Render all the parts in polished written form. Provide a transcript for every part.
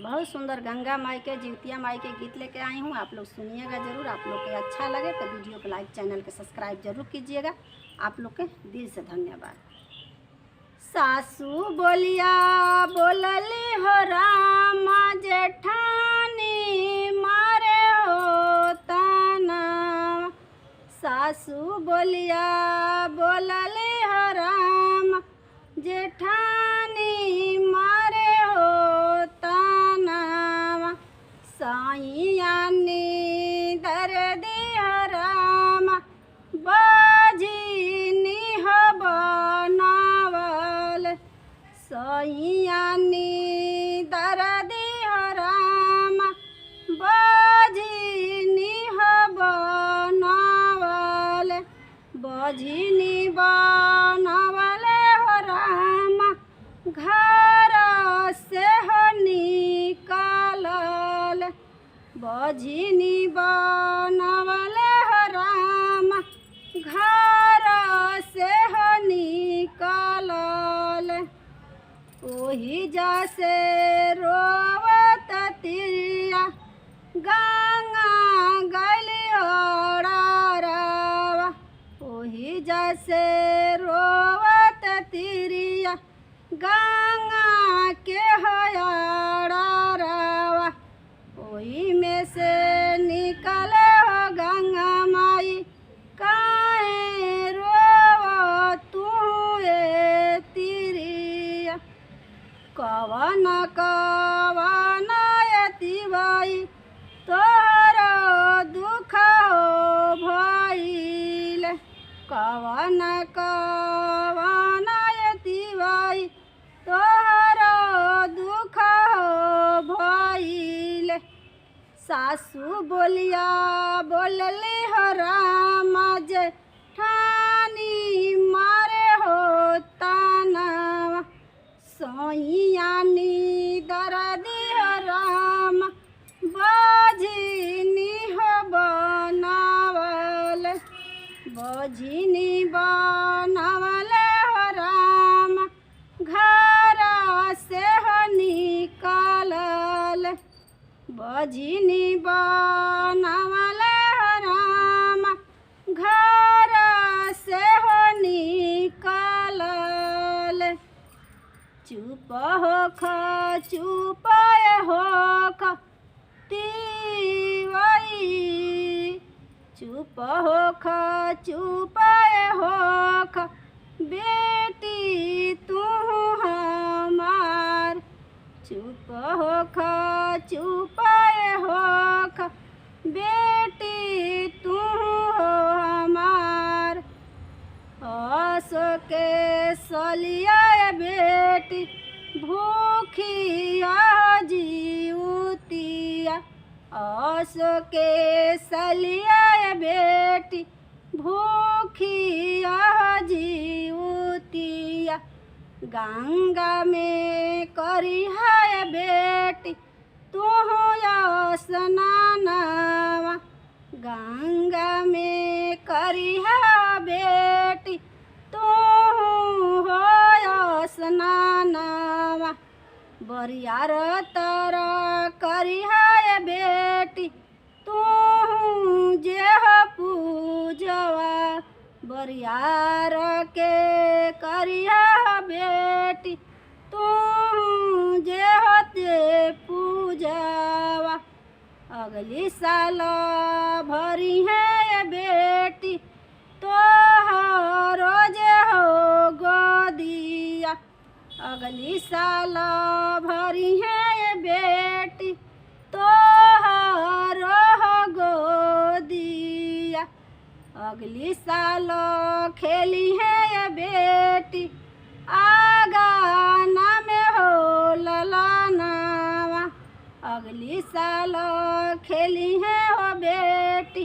बहुत सुंदर गंगा माई के जिउतिया माई के गीत लेके आई हूँ। आप लोग सुनिएगा ज़रूर। आप लोग के अच्छा लगे तो वीडियो को लाइक, चैनल के सब्सक्राइब जरूर कीजिएगा। आप लोग के दिल से धन्यवाद। सासू बोलिया बोलली हो रामा जेठानी मारे हो ताना। सासू बोलिया बोलली हो रामा जेठानी मारे हो ताना। साईयानी दर्दी हो रामा बाजीनी हो बनावल। साईयानी दर्दी हो रामा बाजीनी हो बनावल। बाजीनी बनावल हो रामा घर से हो निकालल। बाजीनी बनावल हो रामा घर से हो निकालल। ओही जैसे रोवत तिरिया गंगा गली ओड़ारवा। ओही जैसे रोवत तिरिया गंगा के होड़ारवा। ओही में से निकले हो गंगा माई काहे रोव तू ए तिरिया। कवन कवन यतिवाई तोहरो दुख हो भइल। कवन कवन यतिवाई तोहरो दुख हो भइल। सासू बोलिया बोलली हो रामा जेठानी मारे हो ताना। साईयानी दर्दी हो रामा बाजीनी हो बनावल। बाजीनी बनावल हो रामा घर से हो निकालल। बाजीनी बनावल हो रामा घर से हो निकालल। चुप होख चुप होख तिवई। चुप होख चुप होख बेटी तू हमार। चुप होख चुप होख बेटी तू हमार। आसो के सलिया बेटी भूखिया जीवतिया। आसो के सलिया बेटी भूखिया जीवतिया। गंगा में करी है बेटी तू स्नानवा। गंगा में करी है बेटी तू हो स्नानवा। बरियार तर करी है बेटी तू जे हो पूजवा। बरियार के करी है बेटी तू जे होते पूजवा। अगली साल भरी है बेटी तोहरो जे हो गोदिया। अगली साल भरी है बेटी तोहरो हो गोदिया। अगली साल खेली है बेटी आगाना में हो ललनावा। अगली साल खेली है हो बेटी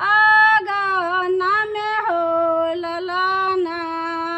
आगाना में हो ललनावा।